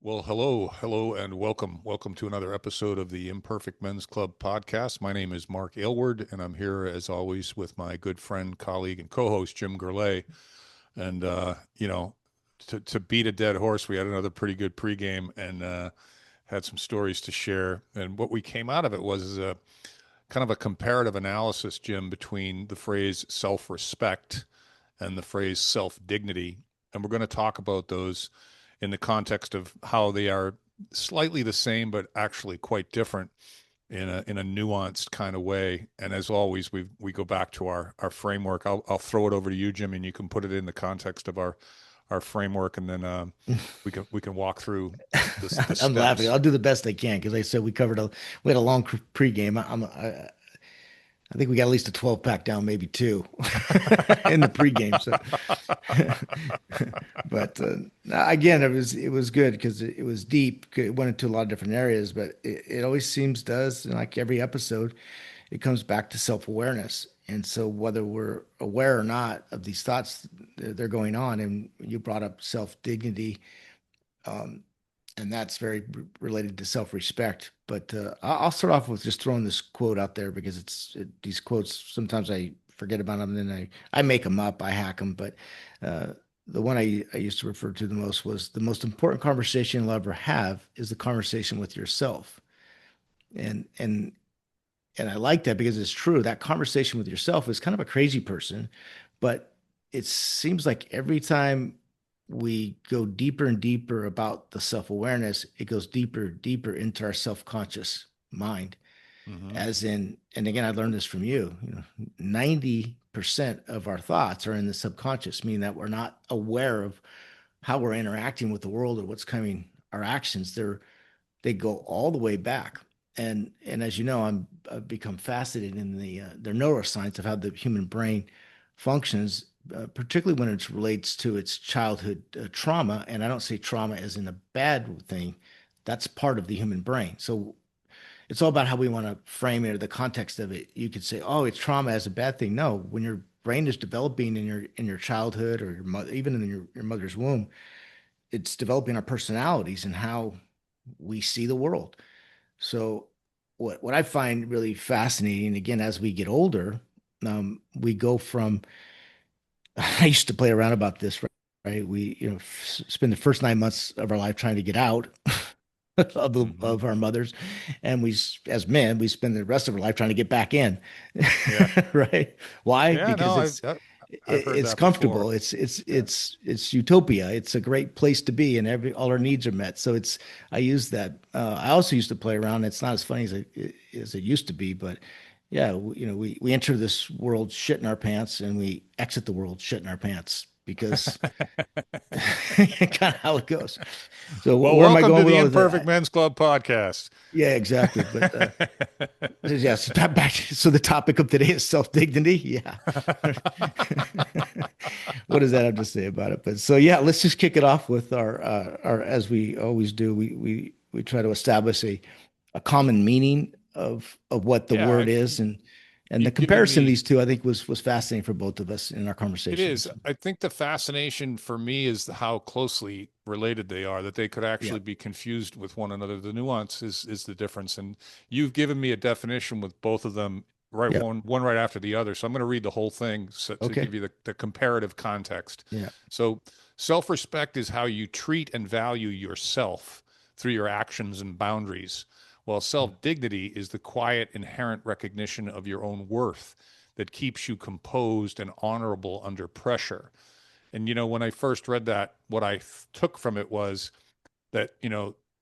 Well, hello, and welcome. Welcome to another episode of the Imperfect Men's Club podcast. My name is Mark Aylward, and I'm here as always with my good friend, colleague, and co-host Jim Gurley. And to beat a dead horse, we had another pretty good pregame and had some stories to share. And what we came out of it was a kind of a comparative analysis, Jim, between the phrase self-respect and the phrase self-dignity. And we're going to talk about those in the context of how they are slightly the same, but actually quite different in a nuanced kind of way. And as always, we go back to our framework. I'll throw it over to you, Jim, and you can put it in the context of our framework, and then we can walk through the I'm laughing. steps. I'll do the best I can because I said we had a long pregame. I think we got at least a 12 pack down, maybe two in the pregame. So, but again, it was good because it was deep. It went into a lot of different areas, but it always seems does like every episode, it comes back to self-awareness. And so whether we're aware or not of these thoughts, they're going on. And you brought up self-dignity. Um, and that's very related to self-respect. But I'll start off with just throwing this quote out there because these quotes sometimes I forget about them, and then I make them up, I hack them. But uh, the one I used to refer to the most was the most important conversation you'll ever have is the conversation with yourself. And and and I like that because it's true. That conversation with yourself is kind of a crazy person, but it seems like every time we go deeper and deeper about the self-awareness, it goes deeper, deeper into our self-conscious mind. Hmm. As in, and again, I learned this from you, 90% of our thoughts are in the subconscious, meaning that we're not aware of how we're interacting with the world or what's coming, our actions. They go all the way back. And as you know, I've become fascinated in the neuroscience of how the human brain functions, particularly when it relates to its childhood trauma. And I don't say trauma as in a bad thing. That's part of the human brain. So it's all about how we want to frame it or the context of it. You could say, "Oh, it's trauma as a bad thing." No, when your brain is developing in your childhood or your mother, even in your mother's womb, it's developing our personalities and how we see the world. So what I find really fascinating, again, as we get older, we go from I used to play around about this, right? We, spend the first 9 months of our life trying to get out Hmm. of our mothers, and as men, we spend the rest of our life trying to get back in, Yeah, right? Why? yeah. Because No, I've heard it's that before. comfortable. Yeah. It's utopia. It's a great place to be, and all our needs are met. So I use that. I also used to play around. It's not as funny as it used to be, but yeah, we enter this world shit in our pants, and we exit the world shit in our pants because kind of how it goes. So Well, where am I welcome to going with the all of Imperfect that? Men's Club podcast. Yeah, exactly. But yes, back. So the topic of today is self-dignity. Yeah. What does that have to say about it? But so yeah, let's just kick it off with our as we always do. We try to establish a common meaning of what the Yeah, word is, and the you've given comparison of me. these two I think was fascinating for both of us in our It is. conversations. I think the fascination for me is how closely related they are, that they could Yeah. actually be confused with one another. The nuance is the difference. And you've given me a definition with both of them, right, Yep. one right after the other. So I'm going to read the whole thing to Okay. give you the comparative context. Yeah. So self-respect is how you treat and value yourself through your actions and boundaries, while self-dignity is the quiet, inherent recognition of your own worth that keeps you composed and honorable under pressure. And, when I first read that, what I took from it was that,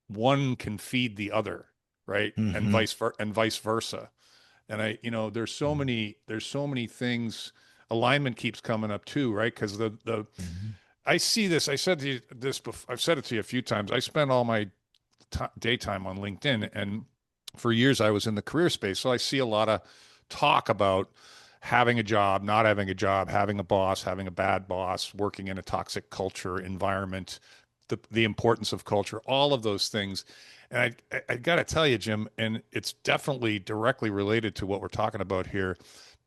one can feed the other, right? And Hmm. vice versa. And there's so many things. Alignment keeps coming up too, right? Because Hmm. I see this. I said to you this before, I've said it to you a few times. I spend all my daytime on LinkedIn, and for years I was in the career space, so I see a lot of talk about having a job, not having a job, having a boss, having a bad boss, working in a toxic culture environment, the importance of culture, all of those things. And I got to tell you, Jim, and it's definitely directly related to what we're talking about here.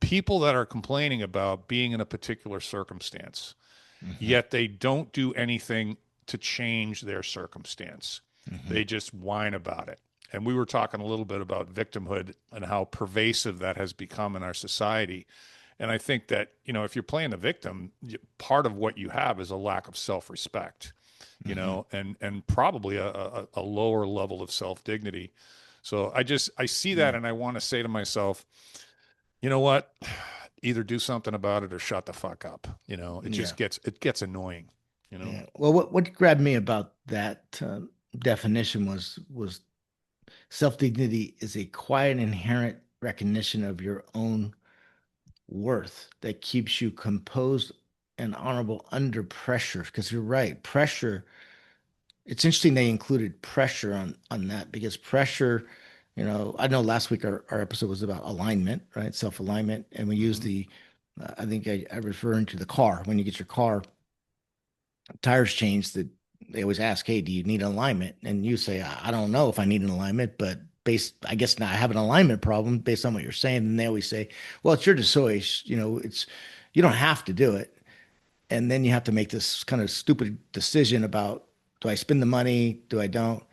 People that are complaining about being in a particular circumstance, Hmm. yet they don't do anything to change their circumstance. Hmm. They just whine about it. And we were talking a little bit about victimhood and how pervasive that has become in our society. And I think that, if you're playing the victim, part of what you have is a lack of self-respect, Hmm. and probably a lower level of self-dignity. So I see that Yeah. and I want to say to myself, you know what? Either do something about it or shut the fuck up. Yeah. It gets annoying, you know? Yeah. Well, what grabbed me about that definition was self-dignity is a quiet, inherent recognition of your own worth that keeps you composed and honorable under pressure. Because you're right, pressure. It's interesting they included pressure on that because pressure, I know last week our episode was about alignment, right? Self-alignment, and we use Mm-hmm. the I think I referring to the car. When you get your car tires changed, that they always ask, "Hey, do you need alignment?" And you say, "I don't know if I need an alignment, but I guess now I have an alignment problem based on what you're saying." And they always say, "Well, it's your choice. You don't have to do it." And then you have to make this kind of stupid decision about, do I spend the money? Do I don't?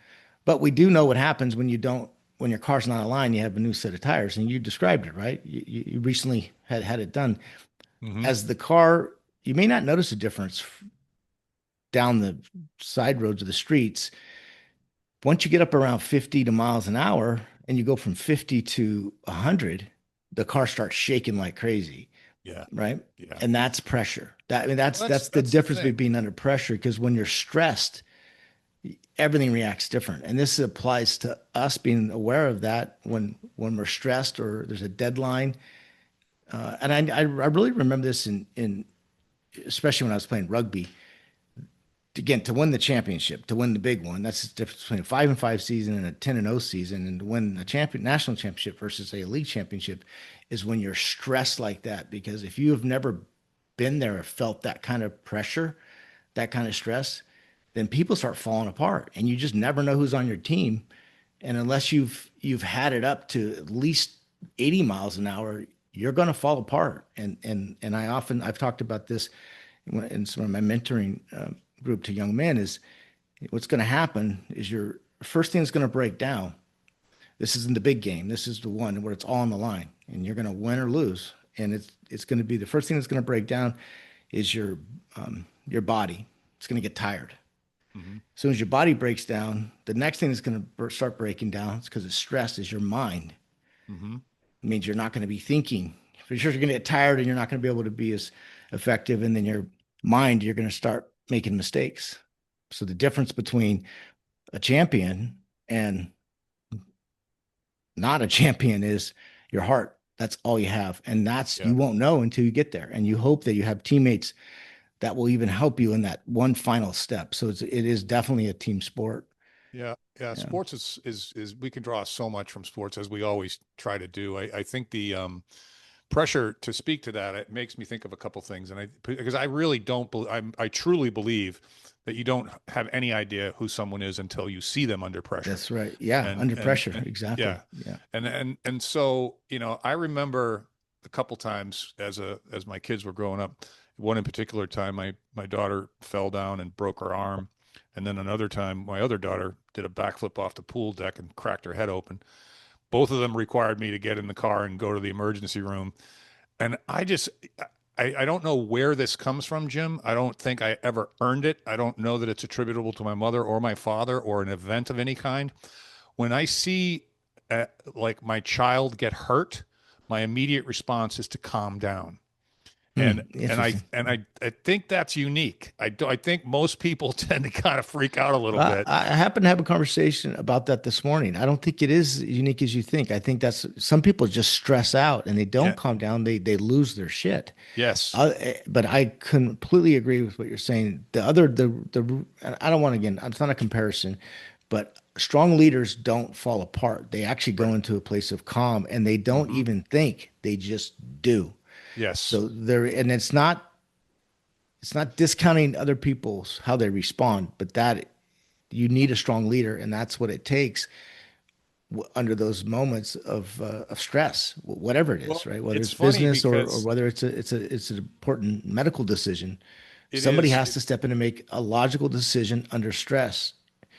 But we do know what happens when you don't. When your car's not aligned, you have a new set of tires, and you described it, right? You recently had it done. Mm-hmm. As the car, you may not notice a difference down the side roads of the streets. Once you get up around 50 to miles an hour and you go from 50 to 100, the car starts shaking like crazy, Yeah. right? Yeah. And that's pressure. I mean, Well, that's the that's the difference thing. between being under pressure, because when you're stressed, everything reacts different. And this applies to us being aware of that when we're stressed or there's a deadline. And I really remember this in especially when I was playing rugby. Again, to win the championship, to win the big one, that's the difference between a 5-5 season and a 10-0 season. And to win a national championship versus a league championship is when you're stressed like that. Because if you have never been there or felt that kind of pressure, that kind of stress, then people start falling apart, and you just never know who's on your team. And unless you've had it up to at least 80 miles an hour, you're going to fall apart. And I've talked about this in some of my mentoring group to young men, is what's going to happen is your first thing is going to break down. This isn't the big game. This is the one where it's all on the line, and you're going to win or lose. And it's going to be the first thing that's going to break down is your body. It's going to get tired. Mm-hmm. As soon as your body breaks down, the next thing that's going to start breaking down, it's because it's stress, is your mind. Mm-hmm. It means you're not going to be thinking. For sure, you're going to get tired and you're not going to be able to be as effective. And then your mind, you're going to start making mistakes. So the difference between a champion and not a champion is your heart. That's all you have. And Yeah. you won't know until you get there. And you hope that you have teammates that will even help you in that one final step. So it is definitely a team sport. Yeah, yeah. Yeah. Sports is we can draw so much from sports as we always try to do. I think the pressure to speak to that, it makes me think of a couple things, and because I really don't, I truly believe that you don't have any idea who someone is until you see them under pressure, That's right. Yeah. and Under and pressure. and Exactly. yeah, Yeah. and so I remember a couple times as my kids were growing up. One in particular time, my daughter fell down and broke her arm, and then another time, my other daughter did a backflip off the pool deck and cracked her head open. Both of them required me to get in the car and go to the emergency room. And I don't know where this comes from, Jim. I don't think I ever earned it. I don't know that it's attributable to my mother or my father or an event of any kind. When I see like my child get hurt, my immediate response is to calm down. And and I Interesting. and I I think that's unique. I think most people tend to kind of freak out a little bit. I happened to have a conversation about that this morning. I don't think it is unique as you think. I think that's some people just stress out and they don't Yeah. calm down. They lose their shit. Yes. But I completely agree with what you're saying. The I don't want to, again, it's not a comparison, but strong leaders don't fall apart. They actually go Right. into a place of calm and they don't Hmm. even think. They just do. Yes. So and it's not discounting other people's how they respond, but that you need a strong leader, and that's what it takes under those moments of stress, whatever it is, Well, right? Whether it's it's funny business or because whether it's an important medical decision. it Somebody is. has to step in and make a logical decision under stress.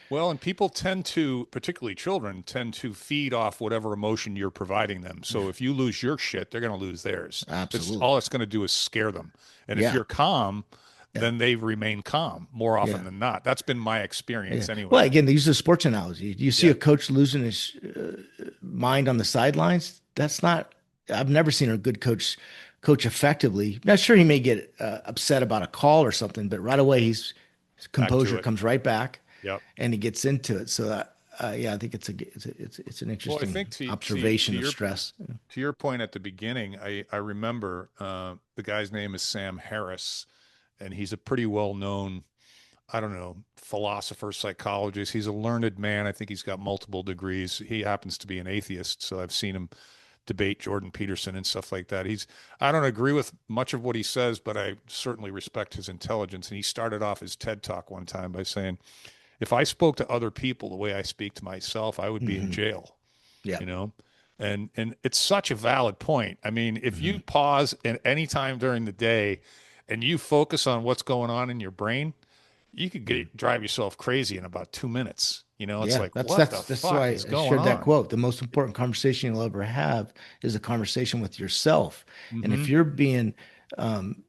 Well, and people tend to, particularly children, tend to feed off whatever emotion you're providing them. So if you lose your shit, they're going to lose theirs. It's Absolutely. all it's going to do is scare them. And if Yeah. you're calm, Yeah. then they remain calm more often Yeah. than not. That's been my Yeah. experience Well, anyway. again, they use a sports analogy. You see Yeah, a coach losing his mind on the sidelines. That's not. I've never seen a good coach effectively. Not sure he may get upset about a call or something, but right away his back to composure it. comes right back, Yep. and he gets into it. So yeah, I think it's an Well, I interesting think to observation of your stress. point at the beginning, I remember the guy's name is Sam Harris, and he's a pretty well known, I don't know, philosopher, psychologist. He's a learned man. I think he's got multiple degrees. He happens to be an atheist, so I've seen him debate Jordan Peterson and stuff like that. I don't agree with much of what he says, but I certainly respect his intelligence. And he started off his TED talk one time by saying, if I spoke to other people the way I speak to myself, I would be in Hmm. jail, Yeah. you know? And it's such a valid point. I mean, if you Hmm. pause at any time during the day and you focus on what's going on in your brain, you could drive yourself crazy in about 2 minutes. It's Yeah, like, that's what that's the that's fuck why is I going shared that on? quote. The most important conversation you'll ever have is a conversation with yourself. And Mm-hmm. if you're being um,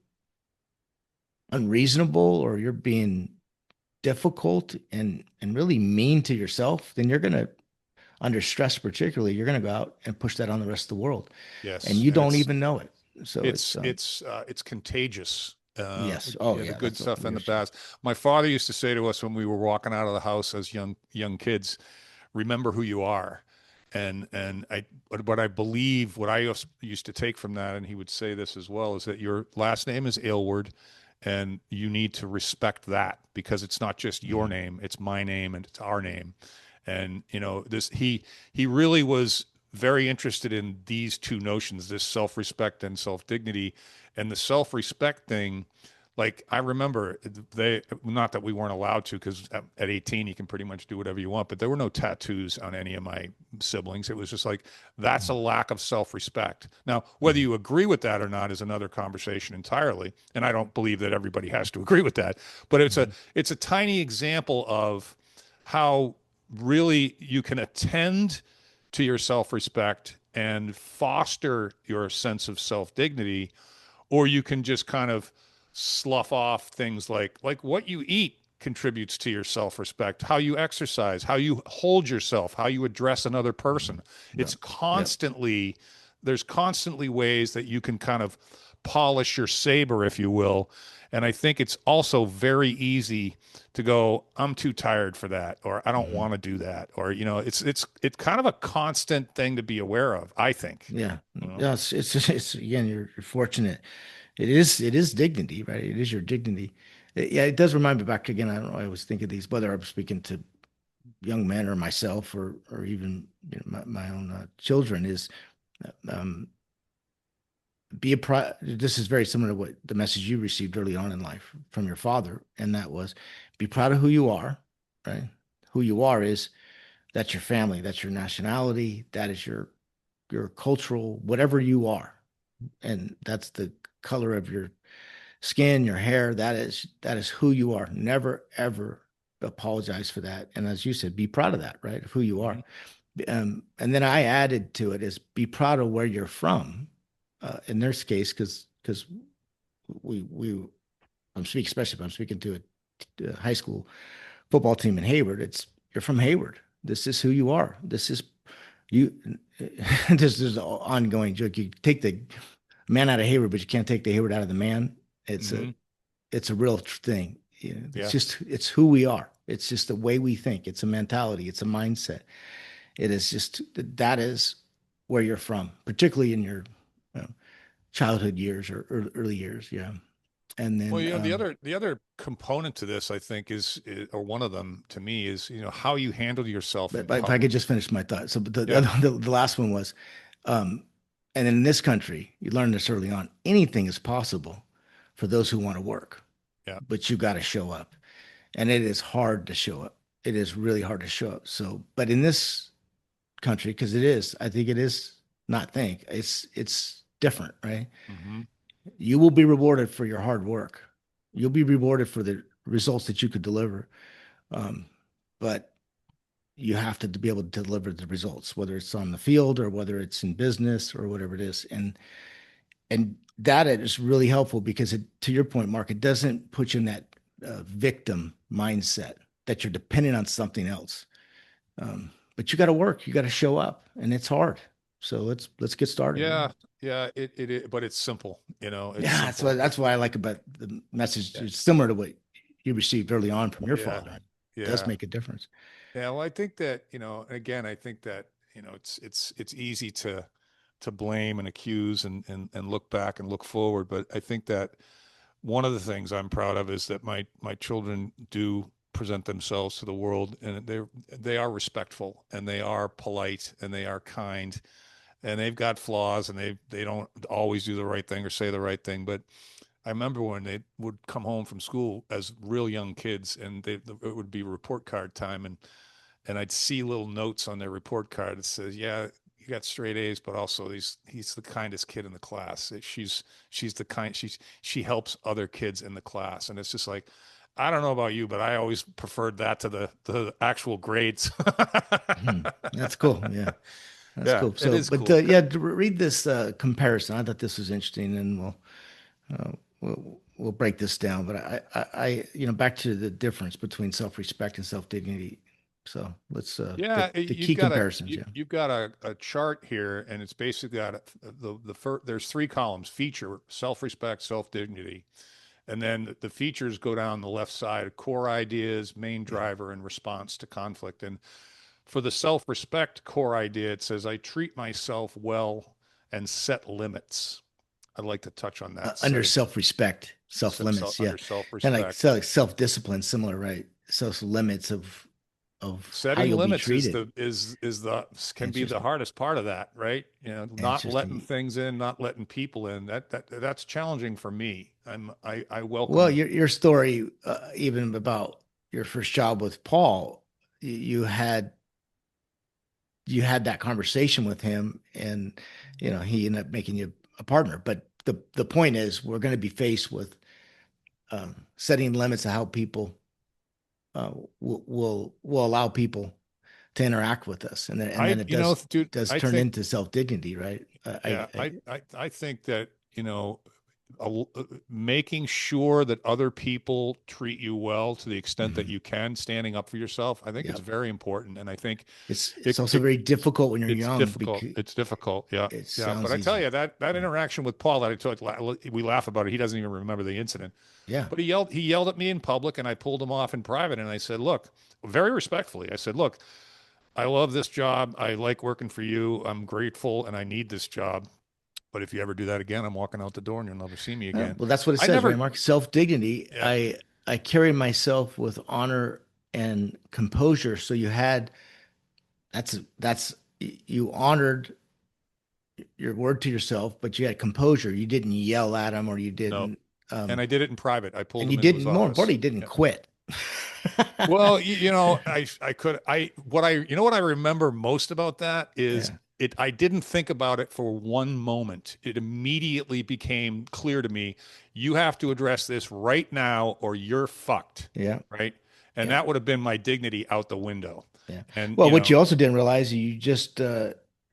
unreasonable or you're being difficult and really mean to yourself, then you're gonna, under stress particularly, you're gonna go out and push that on the rest of the world, and Yes, you and don't even know it. So it's contagious. yes, oh The yeah, good that's what stuff we and were the saying. bad. My father used to say to us when we were walking out of the house as young kids, "Remember who you are." And what I believe, what I used to take from that, and he would say this as well, is that your last name is Aylward, and you need to respect that because it's not just your Mhm. name, it's my name and it's our name. And this he really was very interested in these two notions, this self-respect and self-dignity. And the self-respect thing, like I remember, they, not that we weren't allowed to, because at 18 you can pretty much do whatever you want, but there were no tattoos on any of my siblings. It was just like, that's a lack of self-respect. Now, whether Mhm. you agree with that or not is another conversation entirely, and I don't believe that everybody has to agree with that, but Mhm. it's a tiny example of how really you can attend to your self-respect and foster your sense of self-dignity, or you can just kind of slough off things like what you eat contributes to your self-respect, how you exercise, how you hold yourself, how you address another Mhm. person. Yeah, It's yeah. constantly There's constantly ways that you can kind of polish your saber, if you will. And I think it's also very easy to go, I'm too tired for that, or I don't Mhm. want to do that, or it's kind of a constant thing to be aware of, I think. Yeah, You know? yeah. It's again, you're fortunate. It is dignity, right? It is your dignity. Yeah, it does remind me back again. I don't know. I always think of these, whether I'm speaking to young men or myself, or even my own children. Is um, be a pro. This is very similar to what the message you received early on in life from your father, and that was be proud of who you are. Right? Who you are is that's your family, that's your nationality, that is your cultural whatever you are, and that's the color of your skin, your hair. That is who you are. Never ever apologize for that. And as you said, be proud of that, right? Of who you Mm-hmm. are. And then I added to it is be proud of where you're from. In this case, because we I'm speaking, especially if I'm speaking to a high school football team in Hayward. It's you're from Hayward. This is who you are. This is you. This is an ongoing joke. You take the man out of Hayward, but you can't take the Hayward out of the man. It's a Mm-hmm. it's a real thing. It's Yeah. just it's who we are. It's just the way we think. It's a mentality. It's a mindset. It is just that is where you're from, particularly in your you know, childhood years or early years. Yeah, and Well, then the other component to this, I think, or one of them to me is, how you handle yourself in but if I could public. just finish my thought. So, but Yeah, the last one was, um, and in this country, you learn this early on. Anything is possible for those who want to work, yeah. but you got to show up, and it is hard to show up. It is really hard to show up. So, but in this country, because I think it is not think it's different, right? Hmm. You will be rewarded for your hard work. You'll be rewarded for the results that you could deliver. Um, but you have to be able to deliver the results, whether it's on the field or whether it's in business or whatever it is. And that is really helpful because to your point, Mark, it doesn't put you in that victim mindset that you're dependent on something else. But you got to work, you got to show up, and it's hard. So let's get started. Yeah, yeah, but it's simple, it's Yeah, simple. that's what I like about the message. Yeah, It's similar to what you received early on from your yeah, father. It does yeah. make a difference. Yeah, well, I think that, again, I think that, it's easy to blame and accuse and look back and look forward, but I think that one of the things I'm proud of is that my children do present themselves to the world, and they are respectful, and they are polite, and they are kind, and they've got flaws, and they don't always do the right thing or say the right thing, but I remember when they would come home from school as real young kids, and it would be report card time, and I'd see little notes on their report card that says, "Yeah, you got straight A's, but also he's the kindest kid in the class. She's the kind she helps other kids in the class." And it's just like, I don't know about you, but I always preferred that to the actual grades. That's cool. Yeah, that's Yeah, cool. it So, is but cool. yeah, read this comparison. I thought this was interesting, and we'll break this down. But back to the difference between self-respect and self-dignity. So let's Yeah, the you've key got a comparisons. you, Yeah. you've got a chart here, and it's basically got the first. There's three columns: feature, self-respect, self-dignity, and then the features go down the left side: core ideas, main Yeah. driver, and response to conflict. And for the self-respect core idea, it says, "I treat myself well and set limits." I'd like to touch on that Under setting self-respect, self-limits. Yeah, under kind of like self-respect. self-discipline, similar, right? Self-limits of how Setting you'll be limits is treated. the is the can be the Interesting. hardest part of that, right? Not letting Interesting. things in, not letting people in. That's challenging for me. I Well, welcome. your story, even about your first job with Paul, you had that conversation with him, and he ended up making you a partner. But the point is, we're going to be faced with setting limits of how people will allow people to interact with us, and then it Dude, does I turn think, into self dignity, right? yeah, I think that, making sure that other people treat you well to the extent that Mhm. you can, standing up for yourself, I think it's Yep. very important. And I think It's it, also it very difficult when you're it's young difficult. because It's difficult. Yeah. it Yeah. But sounds I tell easy. you that Yeah. interaction with Paul that I took, we laugh about it. He doesn't even remember the incident, Yeah. but he yelled at me in public, and I pulled him off in private. And I said, look, very respectfully, I said, look, I love this job. I like working for you. I'm grateful, and I need this job. But if you ever do that again, I'm walking out the door and you'll never see me again. Well, that's what it I says, right, never, Mark? Self dignity. yeah, I carry myself with honor and composure. So that's you honored your word to yourself, but you had composure. You didn't yell at him, or you no. didn't, And I did it in private. I pulled and you him into his didn't. More office. importantly, you didn't Yeah. quit. Well, what I remember most about that is Yeah. I didn't think about it for one moment. It immediately became clear to me, you have to address this right now or you're fucked, Yeah. right? And Yeah. that would have been my dignity out the window. Yeah. And, Well, what you also didn't realize, you just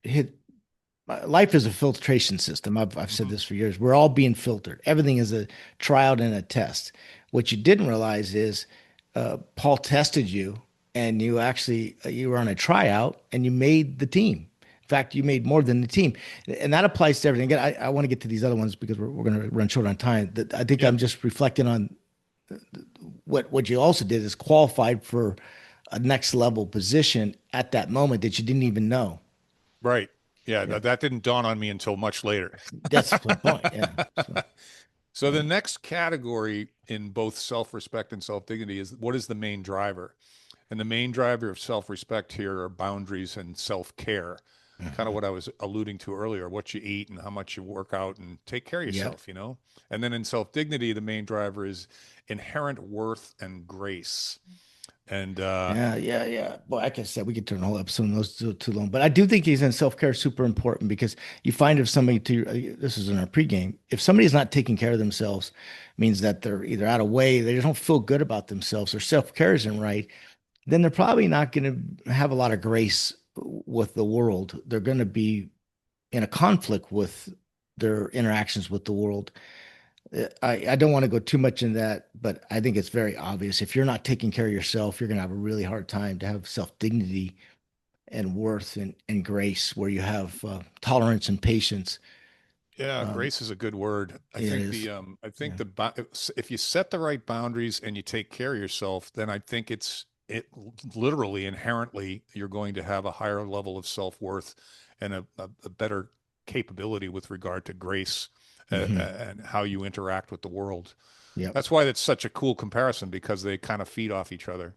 hit life is a filtration system. I've said mhm. this for years. We're all being filtered. Everything is a trial and a test. What you didn't realize is Paul tested you, and you were on a tryout, and you made the team. In fact, you made more than the team, and that applies to everything. Again, I want to get to these other ones because we're going to run short on time. I think Yeah, I'm just reflecting on what you also did is qualified for a next level position at that moment that you didn't even know. right. Yeah, Yeah, that didn't dawn on me until much later. that's the point. Yeah. So, So yeah. the next category in both self-respect and self-dignity is, what is the main driver? And the main driver of self-respect here are boundaries and self-care. Kind of Mhm. what I was alluding to earlier, what you eat and how much you work out and take care of Yep. yourself. And then in self-dignity, the main driver is inherent worth and grace. And Yeah. Boy, like I said, we could turn a whole episode on those too long. But I do think he's in self-care is super important because you find if somebody this is in our pregame, if somebody is not taking care of themselves, means that they're either out of way, they don't feel good about themselves, or self-care isn't right, then they're probably not going to have a lot of grace with the world. They're going to be in a conflict with their interactions with the world. I don't want to go too much in that, but I think it's very obvious. If you're not taking care of yourself, you're going to have a really hard time to have self dignity and worth and grace, where you have tolerance and patience. yeah, Um, grace is a good word. I it think is, I think yeah. if you set the right boundaries and you take care of yourself, then I think it literally inherently you're going to have a higher level of self-worth and a better capability with regard to grace Hmm. and how you interact with the world. Yep. That's why that's such a cool comparison because they kind of feed off each other.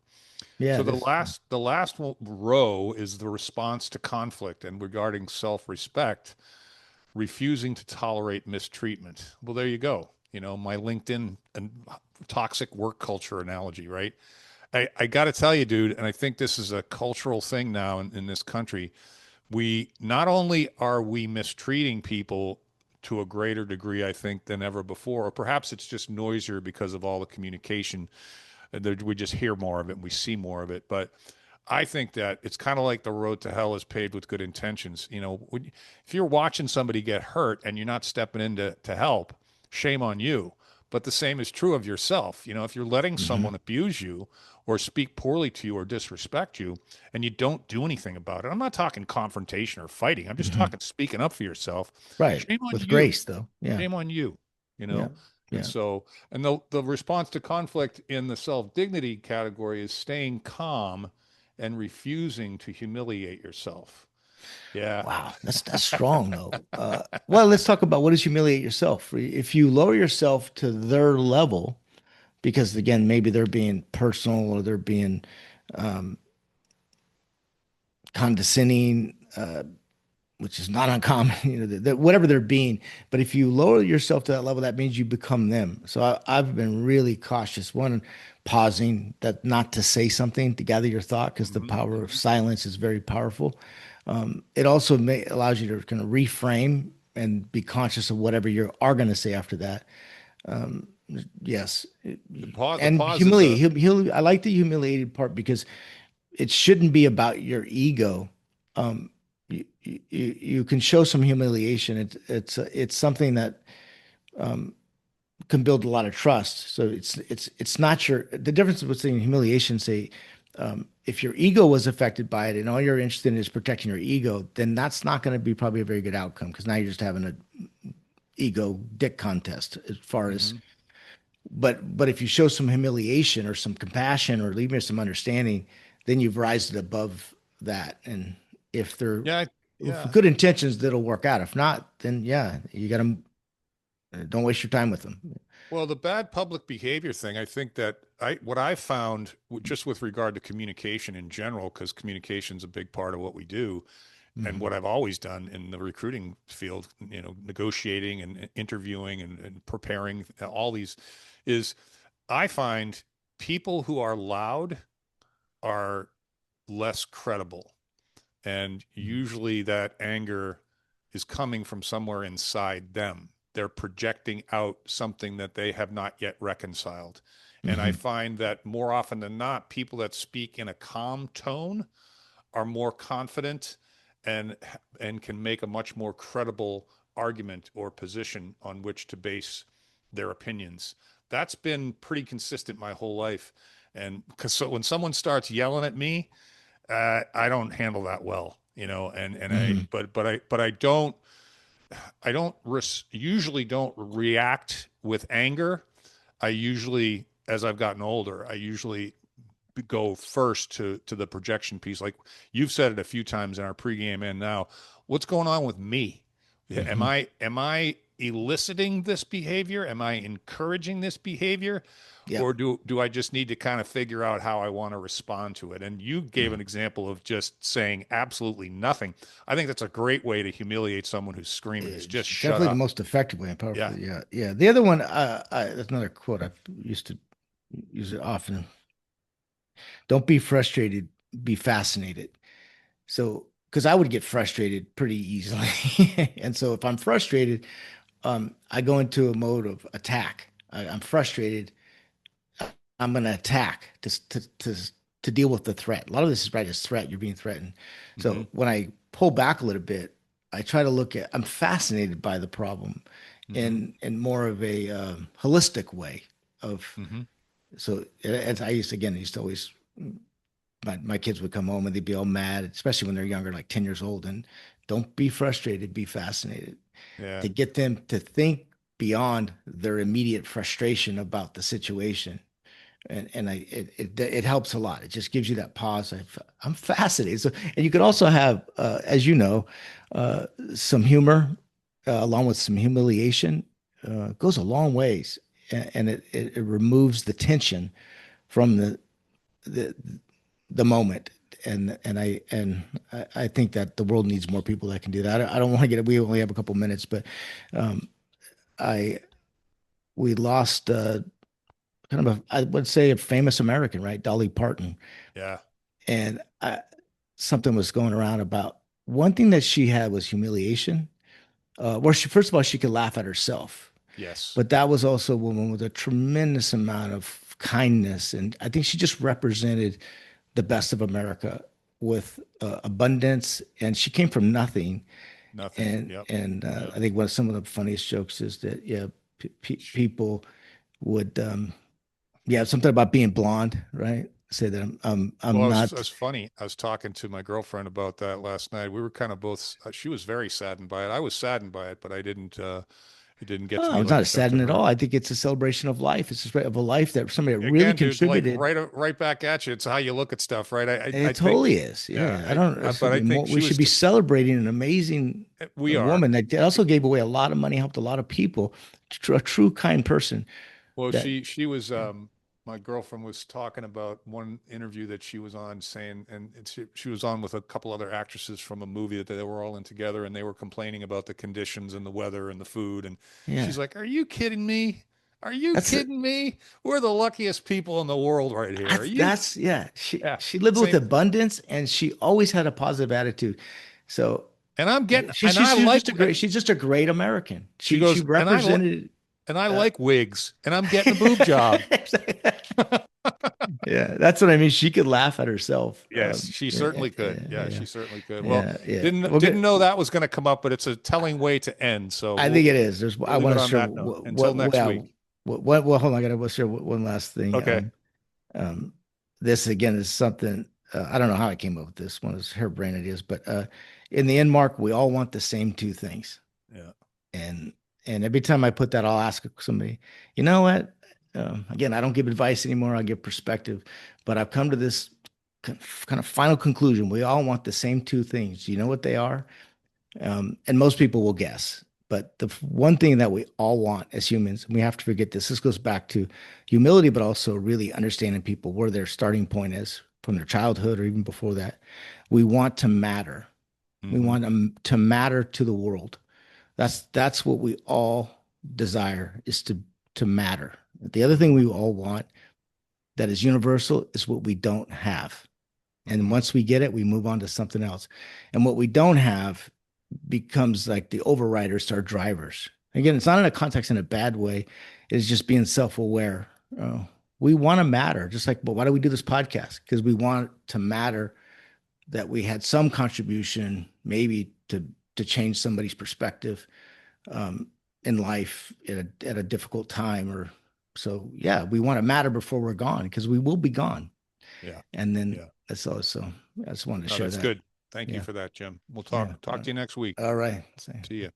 Yeah, So it is. Yeah. the last row is the response to conflict and regarding self-respect, refusing to tolerate mistreatment. Well, there you go. You know, my LinkedIn and toxic work culture analogy, right? I got to tell you, dude, and I think this is a cultural thing now in this country. We not only are we mistreating people to a greater degree, I think, than ever before, or perhaps it's just noisier because of all the communication. We just hear more of it and we see more of it. But I think that it's kind of like the road to hell is paved with good intentions. You know, if you're watching somebody get hurt and you're not stepping in to help, shame on you. But the same is true of yourself. You know, if you're letting Hmm. someone abuse you or speak poorly to you or disrespect you and you don't do anything about it, I'm not talking confrontation or fighting. I'm just Hmm. talking speaking up for yourself. Right. Shame on With you. grace, though. Yeah. Shame on you, you Yeah. know? And Yeah. so, and the response to conflict in the self dignity category is staying calm and refusing to humiliate yourself. Yeah. Wow, that's strong though. Well, let's talk about what is humiliate yourself. If you lower yourself to their level, because again, maybe they're being personal or they're being condescending, which is not uncommon, whatever they're being. But if you lower yourself to that level, that means you become them. So I've been really cautious. One, pausing, that not to say something to gather your thought, because the Hmm. power of Hmm. silence is very powerful. It also allows you to kind of reframe and be conscious of whatever you are going to say after that. Yes, The and pause is humiliate. a, I like the humiliated part because it shouldn't be about your ego. You can show some humiliation. It's something that can build a lot of trust. So it's not your the difference between humiliation. Say, if your ego was affected by it and all you're interested in is protecting your ego, then that's not going to be probably a very good outcome because now you're just having an ego dick contest as far as. mhm. But if you show some humiliation or some compassion or leave me some understanding, then you've rised above that. And if they're Yeah, with yeah. good intentions, that'll work out. If not, then yeah, you got to don't waste your time with them. Well, the bad public behavior thing, I think that what I found just with regard to communication in general, because communication is a big part of what we do, and Hmm. what I've always done in the recruiting field, you know, negotiating and interviewing and preparing all these is I find people who are loud are less credible. And usually that anger is coming from somewhere inside them. They're projecting out something that they have not yet reconciled. And I Hmm. find that more often than not, people that speak in a calm tone are more confident and and can make a much more credible argument or position on which to base their opinions. That's been pretty consistent my whole life. And because so when someone starts yelling at me, I don't handle that well, you know. And I Hmm. but I don't usually don't react with anger. I usually, as I've gotten older, I usually go first to the projection piece. Like you've said it a few times in our pregame and now, what's going on with me? Hmm. Am I eliciting this behavior? Am I encouraging this behavior? Yep. Or do I just need to kind of figure out how I want to respond to it? And you gave an example of just saying absolutely nothing. I think that's a great way to humiliate someone who's screaming is It's just shut definitely the up. most effective way and Yeah. powerful. Yeah. Yeah. The other one, that's another quote I've used to use it often. Don't be frustrated, be fascinated. So, because I would get frustrated pretty easily. And so if I'm frustrated, I go into a mode of attack. I'm frustrated. I'm going to attack to deal with the threat. A lot of this is right as threat. You're being threatened. Mm-hmm. So when I pull back a little bit, I try to look at. I'm fascinated by the problem, Mm-hmm. in more of a holistic way. Of Mm-hmm. so as I used to always my kids would come home and they'd be all mad, especially when they're younger, like 10 years old. And don't be frustrated, be fascinated, Yeah. to get them to think beyond their immediate frustration about the situation. And it helps a lot. It just gives you that pause. I'm fascinated. So, and you could also have, as you know, uh, some humor, along with some humiliation, goes a long ways, and it removes the tension from the the moment. And I think that the world needs more people that can do that. I don't want to get it. We only have a couple minutes, but um, I we lost kind of I would say a famous American, right? Dolly Parton. Yeah. And something was going around about one thing that she had was humiliation. Where she, first of all, she could laugh at herself, Yes. but that was also a woman with a tremendous amount of kindness. And I think she just represented the best of America with abundance. And she came from nothing. Nothing. And Yep. Yep. I think one of some of the funniest jokes is that yeah, people would yeah, something about being blonde, right? Say that Well, I'm not. it's funny. I was talking to my girlfriend about that last night. We were kind of both, she was very saddened by it. I was saddened by it, but it didn't get to Oh, me it's like not a it got to saddening at her. all. I think it's a celebration of life. It's of a life that somebody that really Again, dude, like contributed. right back at you. It's how you look at stuff, right? I It think, totally is. yeah, Yeah, I don't. but I think We she should was, be celebrating an amazing we are. woman that also gave away a lot of money, helped a lot of people. A true kind person. Well, That she was my girlfriend was talking about one interview that she was on saying, and she was on with a couple other actresses from a movie that they were all in together, and they were complaining about the conditions and the weather and the food. And she's yeah. like, "Are you kidding me? Are you That's kidding me? We're the luckiest people in the world right here. Are you?" that's yeah. Yeah. She lived with Same. abundance and she always had a positive attitude. So And I'm getting, and I she's like, just a great. She's just a great American. she She goes, represented. and I Uh, like wigs, and I'm getting a boob job. yeah, that's what I mean. She could laugh at herself. Yes, she Yeah, certainly could. yeah, Yeah, yeah, she certainly could. Well, yeah, yeah. Well, didn't good. know that was going to come up, but it's a telling way to end. So I think it is. There's. we'll I leave want it to on share that note. Until next yeah, week. well, hold on. I got to share one last thing. Okay. Um, this again is something. I don't know how I came up with this. One of those harebrained ideas, but in the end, Mark, we all want the same two things. Yeah. And every time I put that, I'll ask somebody, you know what? Again, I don't give advice anymore. I give perspective, but I've come to this kind of final conclusion. We all want the same two things. Do you know what they are? And most people will guess. But the one thing that we all want as humans, and we have to forget this. This goes back to humility, but also really understanding people where their starting point is from their childhood or even before that. We want to matter. We Mm-hmm. want to matter to the world. That's what we all desire, is to matter. The other thing we all want that is universal is what we don't have. And Mm-hmm. once we get it, we move on to something else. And what we don't have becomes like the overriders to our drivers. Again, it's not in a context in a bad way. It's just being self-aware. We want to matter, just like, but why do we do this podcast? Because we want to matter, that we had some contribution, maybe to change somebody's perspective in life at a difficult time. Or so, yeah, we want to matter before we're gone, because we will be gone. Yeah. And then Yeah. that's all. So I just wanted to No, share that's that. good. Thank you Yeah. for that, Jim. We'll Yeah. talk to you next week. All right. See you.